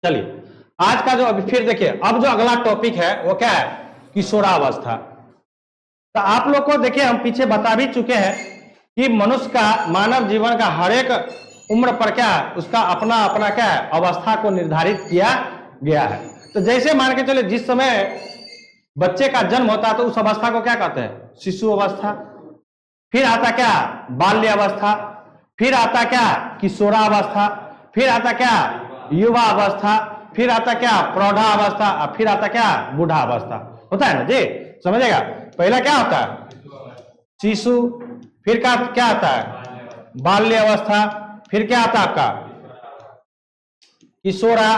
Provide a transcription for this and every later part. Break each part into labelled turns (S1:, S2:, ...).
S1: चलिए आज का जो अभी फिर देखिए, अब जो अगला टॉपिक है वो क्या है, किशोरावस्था। तो आप लोग को देखिए हम पीछे बता भी चुके हैं कि मनुष्य का, मानव जीवन का हर एक उम्र पर क्या है, उसका अपना अपना क्या है, अवस्था को निर्धारित किया गया है। तो जैसे मान के चले, जिस समय बच्चे का जन्म होता है तो उस अवस्था को क्या कहते हैं, शिशु अवस्था। फिर आता क्या, बाल्य अवस्था। फिर आता क्या, किशोरावस्था। फिर आता क्या, युवा अवस्था। फिर आता क्या, प्रौढ़ावस्था। और फिर आता क्या, बूढ़ावस्था। होता है ना जी, समझेगा। पहला क्या होता है, शिशु। फिर क्या आता है, बाल्य अवस्था। फिर क्या आता है आपका, किशोरा।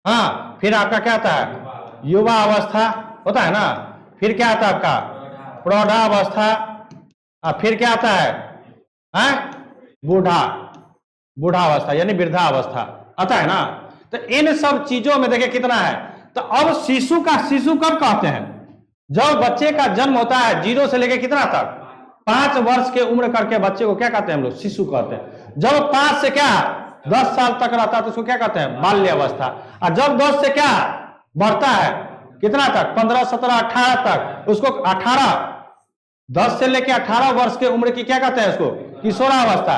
S1: हाँ, फिर आपका क्या आता है, युवा अवस्था। होता है ना। फिर क्या आता है आपका, प्रौढ़ावस्था। और फिर क्या आता है, बूढ़ावस्था यानी वृद्धावस्था आता है ना। तो इन सब चीजों में देखिए कितना है। तो अब शिशु कब कहते हैं, जब बच्चे का जन्म होता है, 0 से लेकर कितना तक, 5 वर्ष के उम्र करके बच्चे को क्या कहते हैं हम लोग, शिशु कहते हैं। जब 5 से क्या 10 साल तक रहता है तो उसको क्या कहते हैं, बाल्य अवस्था। और जब 10 से क्या बढ़ता है, कितना तक, 15, 17, 18 तक, उसको 10 से लेकर 18 वर्ष के उम्र की क्या कहते हैं, उसको किशोरावस्था।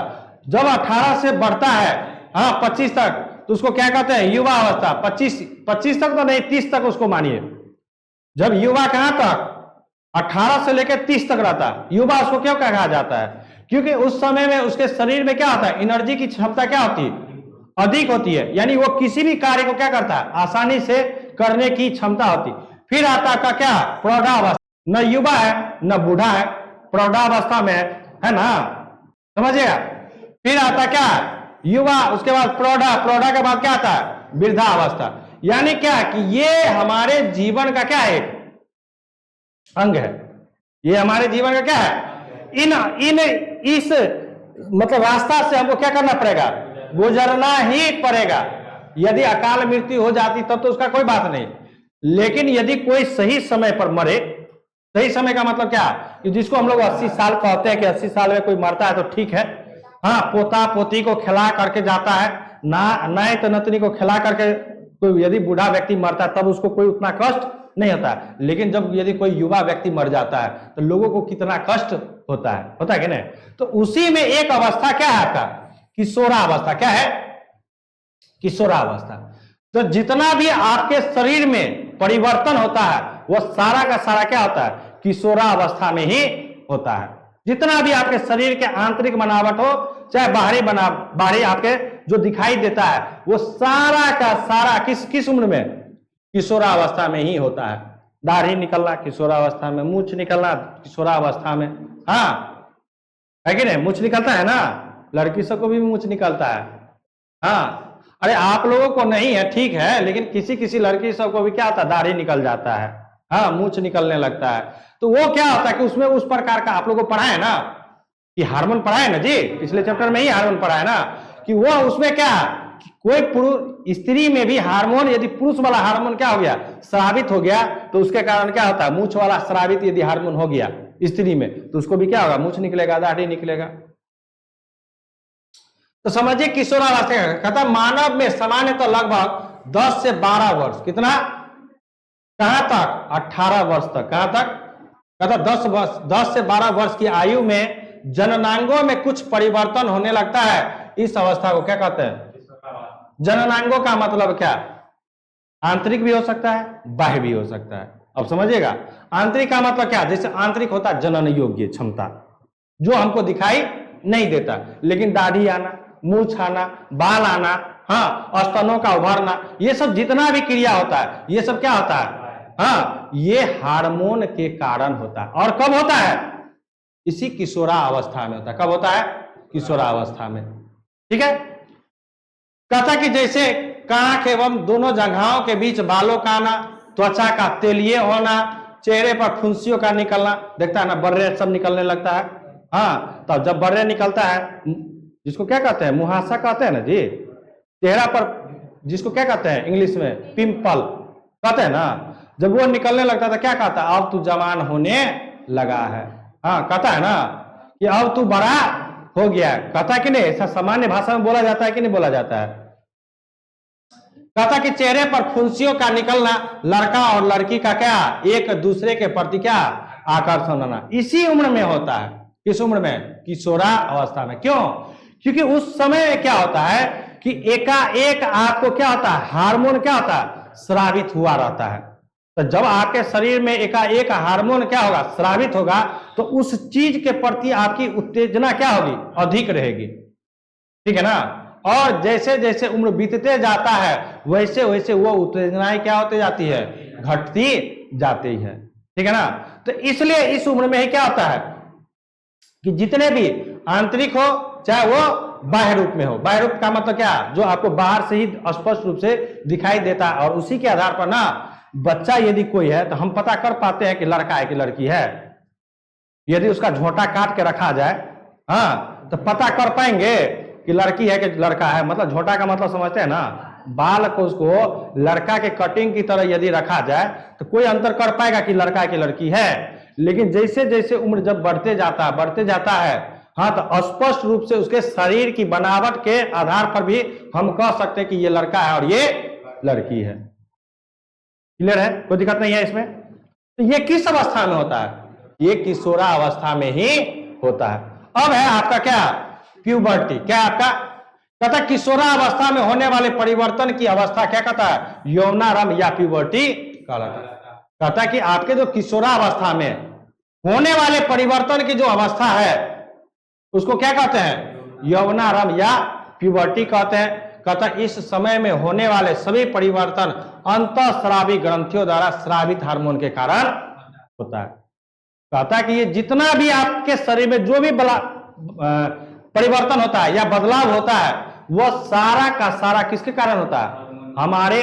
S1: जब 18 से बढ़ता है 25 तक, तो उसको क्या कहते हैं, युवा अवस्था। 25 तक तो नहीं, 30 तक उसको मानिए। जब युवा कहां तक, 18 से लेकर 30 तक रहता है, युवा उसको क्यों कहा जाता है, क्योंकि उस समय में उसके शरीर में क्या होता है, एनर्जी की क्षमता क्या होती है, अधिक होती है। यानी वो किसी भी कार्य को क्या करता है, आसानी से करने की क्षमता होती। फिर आता का क्या, प्रौढ़ावस्था। न युवा है न बूढ़ा है, प्रौढ़ावस्था में है ना, समझिएगा। फिर आता क्या, युवा। उसके बाद प्रौढ़ा के बाद क्या आता है, वृद्धावस्था। यानी क्या कि ये हमारे जीवन का क्या है, अंग है। ये हमारे जीवन का क्या है, इस मतलब रास्ता से हमको क्या करना पड़ेगा, गुजरना ही पड़ेगा। यदि अकाल मृत्यु हो जाती तब तो उसका कोई बात नहीं, लेकिन यदि कोई सही समय पर मरे, सही समय का मतलब क्या, कि जिसको हम लोग 80 साल कहते हैं कि 80 साल में कोई मरता है तो ठीक है। हाँ, पोता पोती को खिला करके जाता है, नायत नतनी को खिला करके कोई यदि बूढ़ा व्यक्ति मरता है तब उसको कोई उतना कष्ट नहीं होता है। लेकिन जब यदि कोई युवा व्यक्ति मर जाता है तो लोगों को कितना कष्ट होता है कि नहीं। तो उसी में एक अवस्था क्या है आपका, किशोरावस्था। क्या है, किशोरावस्था। तो जितना भी आपके शरीर में परिवर्तन होता है वह सारा का सारा क्या होता है, किशोरावस्था में ही होता है। जितना भी आपके शरीर के आंतरिक बनावट हो, चाहे बाहरी आपके जो दिखाई देता है, वो सारा का सारा किस उम्र में, किशोरावस्था में ही होता है। दाढ़ी निकलना किशोरावस्था में, मूछ निकलना किशोरावस्था में। हाँ, है कि नहीं, मूछ निकलता है ना, लड़की सब को भी मूछ निकलता है। हाँ, अरे आप लोगों को नहीं है ठीक है, लेकिन किसी किसी लड़की सब को भी क्या होता है, दाढ़ी निकल जाता है, हाँ, मूछ निकलने लगता है। तो वो क्या होता है कि उसमें उस प्रकार का आप लोगों को पढ़ा है ना, कि हार्मोन पढ़ा है ना जी, पिछले चैप्टर में ही हार्मोन पढ़ा है ना, कि वो उसमें क्या, कोई पुरुष स्त्री में भी हार्मोन, यदि पुरुष वाला हार्मोन क्या हो गया, स्रावित हो गया, तो उसके कारण क्या होता है, मूछ वाला स्रावित यदि हार्मोन हो गया स्त्री में, तो उसको भी क्या होगा, मूछ निकलेगा, दाढ़ी निकलेगा। तो समझिए किशोरावस्था कहता है मानव में सामान्यतः लगभग 10 से 12 वर्ष, कितना, कहां तक, 18 वर्ष तक। कहां तक, कहता 10 से 12 वर्ष की आयु में जननांगों में कुछ परिवर्तन होने लगता है। इस अवस्था को क्या कहते हैं, जननांगों का मतलब क्या, आंतरिक भी हो सकता है, बाह्य भी हो सकता है। अब समझिएगा, आंतरिक का मतलब क्या, जैसे आंतरिक होता है जनन योग्य क्षमता, जो हमको दिखाई नहीं देता, लेकिन दाढ़ी आना, मूछ आना, बाल आना, हाँ, स्तनों का उभरना, ये सब जितना भी क्रिया होता है, ये सब क्या होता है, हाँ, ये हार्मोन के कारण होता है। और कब होता है, इसी किशोरावस्था में होता है। कब होता है, किशोरावस्था में, ठीक है। कहता कि जैसे कांख एवं दोनों जंघाओं के बीच बालों का आना, त्वचा का तेलिए होना, चेहरे पर फुंसियों का निकलना, देखता है ना, बर्रे सब निकलने लगता है। हाँ, तब जब बर्रे निकलता है, जिसको क्या कहते हैं, मुहासा कहते हैं ना जी, चेहरा पर जिसको क्या कहते हैं इंग्लिश में, पिंपल कहते हैं ना, जब वो निकलने लगता था क्या कहता है, अब तू जवान होने लगा है। हाँ, कहता है ना कि अब तू बड़ा हो गया है, कहता है कि नहीं, ऐसा सामान्य भाषा में बोला जाता है कि नहीं बोला जाता है। कहता कि चेहरे पर फुंसियों का निकलना, लड़का और लड़की का क्या एक दूसरे के प्रति क्या आकर्षण होना, इसी उम्र में होता है। किस उम्र में? किशोरा अवस्था में। क्यों? क्योंकि उस समय क्या होता है कि एकाएक आपको क्या होता है, हार्मोन क्या होता है, स्रावित हुआ रहता है। तो जब आपके शरीर में एकाएक हार्मोन क्या होगा, स्रावित होगा, तो उस चीज के प्रति आपकी उत्तेजना क्या होगी, अधिक रहेगी। ठीक है ना? और जैसे जैसे उम्र बीतते जाता है वैसे वैसे वो उत्तेजनाएं क्या होती जाती है, घटती जाती है। ठीक है ना? तो इसलिए इस उम्र में ही क्या होता है कि जितने भी आंतरिक हो चाहे वो बाह्य रूप में हो, बाह्य रूप का मतलब क्या, जो आपको बाहर से ही स्पष्ट रूप से दिखाई देता है, और उसी के आधार पर ना बच्चा यदि कोई है तो हम पता कर पाते हैं कि लड़का है कि लड़की है। यदि उसका झोंटा काट के रखा जाए, हाँ, तो पता कर पाएंगे कि लड़की है कि लड़का है। मतलब झोंटा का मतलब समझते हैं ना, बाल को उसको लड़का के कटिंग की तरह यदि रखा जाए तो कोई अंतर कर पाएगा कि लड़का है कि लड़की है। लेकिन जैसे जैसे उम्र जब बढ़ते जाता है, हाँ, तो स्पष्ट रूप से उसके शरीर की बनावट के आधार पर भी हम कह सकते हैं कि ये लड़का है और ये लड़की है। क्लियर है? कोई दिक्कत नहीं है इसमें। तो ये किस अवस्था में होता है? ये किशोरा अवस्था में ही होता है। अब है आपका क्या, प्यूबर्टी। क्या आपका कहता है किशोरा अवस्था में होने वाले परिवर्तन की अवस्था क्या कहता है, यौनारंभ या प्यूबर्टी कहलाता है। कहता है कि आपके जो किशोरा अवस्था में होने वाले परिवर्तन की जो अवस्था है उसको क्या कहते हैं, यौनारंभ या प्यूबर्टी कहते हैं। कहता इस समय में होने वाले सभी परिवर्तन अंतःस्रावी ग्रंथियों द्वारा स्रावित हार्मोन के कारण होता है। कहता है कि ये जितना भी आपके शरीर में जो भी परिवर्तन होता है या बदलाव होता है वह सारा का सारा किसके कारण होता है, हमारे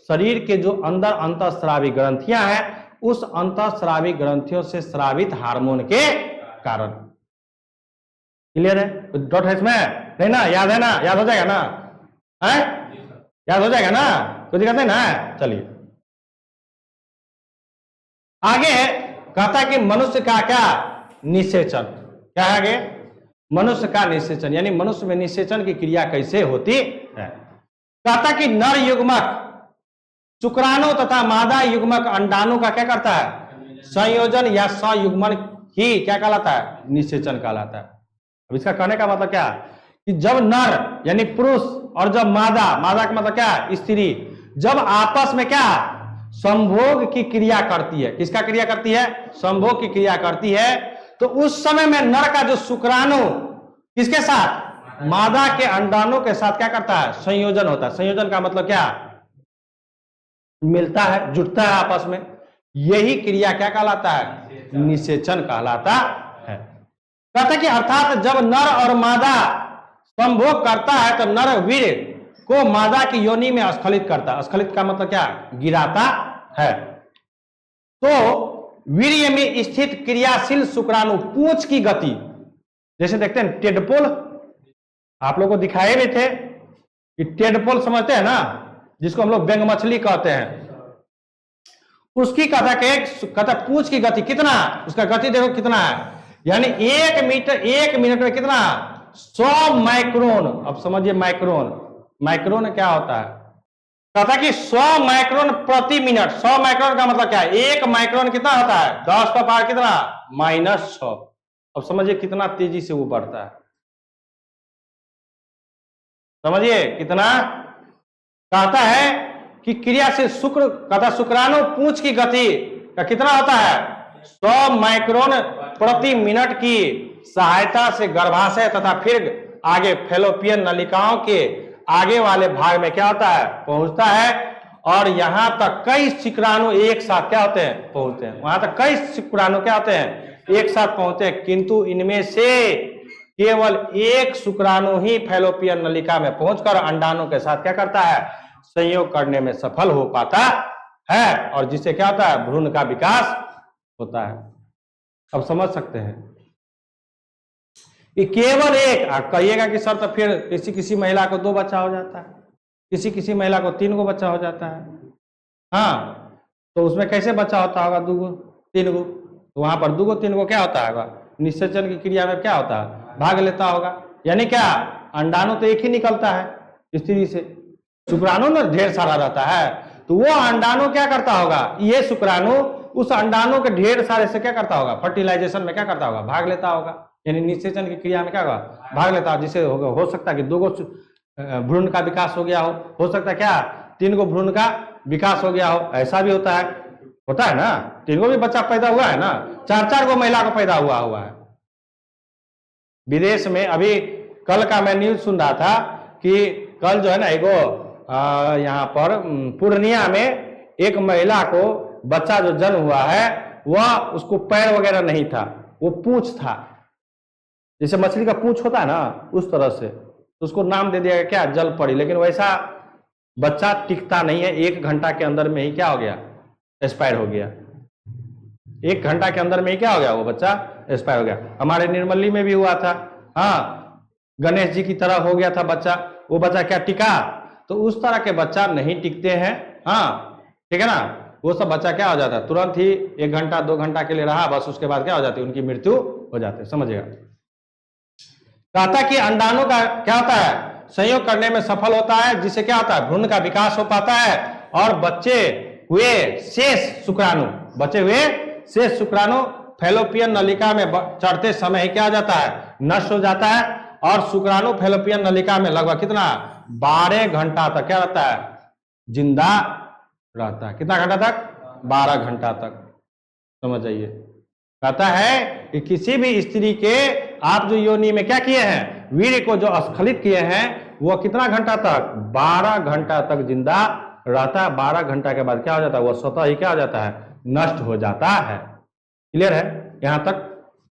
S1: शरीर के जो अंदर अंतःस्रावी ग्रंथियां हैं उस अंतःस्रावी ग्रंथियों से स्रावित हार्मोन के कारण। क्लियर है? डॉट है इसमें? नहीं ना? याद है ना? याद हो जाएगा ना? है? याद हो जाएगा ना? कोई दिक्कत नहीं ना? चलिए आगे कहता है कि मनुष्य का क्या निषेचन। क्या है आगे? मनुष्य का निषेचन, यानी मनुष्य में निषेचन की क्रिया कैसे होती है। कहता कि नर युग्मक शुक्राणु तथा मादा युग्मक अंडाणु का क्या करता है, संयोजन या संयुग्मन ही क्या कहलाता है, निषेचन कहलाता है। अब इसका कहने का मतलब क्या कि जब नर यानी पुरुष और जब मादा का मतलब क्या, स्त्री, जब आपस में क्या संभोग की क्रिया करती है। किसका क्रिया करती है? संभोग की क्रिया करती है। तो उस समय में नर का जो शुक्राणु किसके साथ, मादा के अंडाणु के साथ क्या करता है, संयोजन होता है। संयोजन का मतलब क्या, मिलता है, जुटता है आपस में। यही क्रिया क्या कहलाता है, निषेचन कहलाता है। कहता है कि अर्थात जब नर और मादा संभोग करता है तो नर वीर्य को मादा की योनि में स्खलित करता है। स्खलित का मतलब क्या, गिराता है। तो वीर्य में स्थित क्रियाशील शुक्राणु पूंछ की गति, जैसे देखते हैं टेडपोल, आप लोगों को दिखाए भी थे कि टेडपोल समझते हैं ना, जिसको हम लोग बेंग मछली कहते हैं, उसकी कहता पूंछ की गति कितना, उसका गति देखो कितना है, यानी 1 मिनट में कितना, 100 माइक्रोन। अब समझिए माइक्रोन क्या होता है। कहता कि 100 माइक्रोन प्रति मिनट। 100 माइक्रोन का मतलब क्या है, 1 माइक्रोन कितना होता है, 10 का पावर कितना, -6। अब समझिए कितना तेजी से वो बढ़ता है। समझिए कितना। कहता है कि क्रिया से शुक्राणु पूंछ की गति का कितना होता है, 100 माइक्रोन प्रति मिनट की सहायता से गर्भाशय तथा फिर आगे फेलोपियन नलिकाओं के आगे वाले भाग में क्या होता है, पहुंचता है। और यहां तक कई शुक्राणु एक साथ क्या होते हैं, पहुंचते हैं। वहां तक कई शुक्राणु क्या होते हैं, एक साथ पहुंचते हैं। किंतु इनमें से केवल एक शुक्राणु ही फेलोपियन नलिका में पहुंचकर अंडाणु के साथ क्या करता है, संयोग करने में सफल हो पाता है, और जिससे क्या होता है, भ्रूण का विकास होता है। अब समझ सकते हैं कि केवल एक, आप कहिएगा कि सर तो फिर किसी महिला को 2 बच्चा हो जाता है, किसी महिला को 3 गो बच्चा हो जाता है। हाँ, तो उसमें कैसे बच्चा होता होगा, 2 गो 3 गो, तो वहां पर 2 गो 3 गो क्या होता है, निषेचन की क्रिया में क्या होता है, भाग लेता होगा। यानी क्या, अंडाणु तो एक ही निकलता है स्त्री से, शुक्राणु ना ढेर सारा रहता है, तो वो अंडाणु क्या करता होगा, ये शुक्राणु उस अंडाणु के ढेर सारे से क्या करता होगा, फर्टिलाइजेशन में क्या करता होगा, भाग लेता होगा, यानी निषेचन की क्रिया में क्या होगा, भाग लेता होगा। जिससे हो सकता है कि 2 भ्रूण का विकास हो गया हो सकता है क्या 3 भ्रूण का विकास हो गया हो, ऐसा भी होता है ना, 3 भी बच्चा पैदा हुआ है ना, 4 महिला को पैदा हुआ है। विदेश में अभी कल का मैं न्यूज सुन रहा था कि कल जो है ना एगो यहाँ पर पूर्णिया में एक महिला को बच्चा जो जन्म हुआ है वह उसको पैर वगैरह नहीं था, वो पूंछ था, जैसे मछली का पूंछ होता है ना उस तरह से, तो उसको नाम दे दिया गया क्या, जल पड़ी। लेकिन वैसा बच्चा टिकता नहीं है, 1 घंटा के अंदर में ही क्या हो गया, एक्सपायर हो गया। 1 घंटा के अंदर में ही क्या हो गया, वो बच्चा एक्सपायर हो गया। हमारे निर्मली में भी हुआ था, हाँ, गणेश जी की तरह हो गया था बच्चा, वो बच्चा क्या टिका, तो उस तरह के बच्चा नहीं टिकते हैं, हाँ ठीक है ना, वो सब बच्चा क्या हो जाता है, तुरंत ही 1 घंटा 2 घंटा के लिए रहा, बस उसके बाद क्या हो जाती है, उनकी मृत्यु हो जाती है, समझिएगा। कहता कि अंडाणु का क्या होता है, संयोग करने में सफल होता है, जिससे क्या होता है, भ्रूण का विकास हो पाता है और बच्चे हुए शेष शुक्राणु फैलोपियन नलिका में चढ़ते समय क्या हो जाता है, नष्ट हो जाता है। और शुक्राणु फैलोपियन नलिका में लगभग कितना 12 घंटा तक क्या रहता है, जिंदा रहता है। कितना घंटा तक, 12 घंटा तक, समझ जाइए। कहता है कि किसी भी स्त्री के आप जो योनि में क्या किए हैं, वीर्य को जो स्खलित किए हैं, वो कितना घंटा तक, 12 घंटा तक जिंदा रहता है। 12 घंटा के बाद क्या हो जाता है, वो स्वतः ही क्या हो जाता है, नष्ट हो जाता है। क्लियर है, यहां तक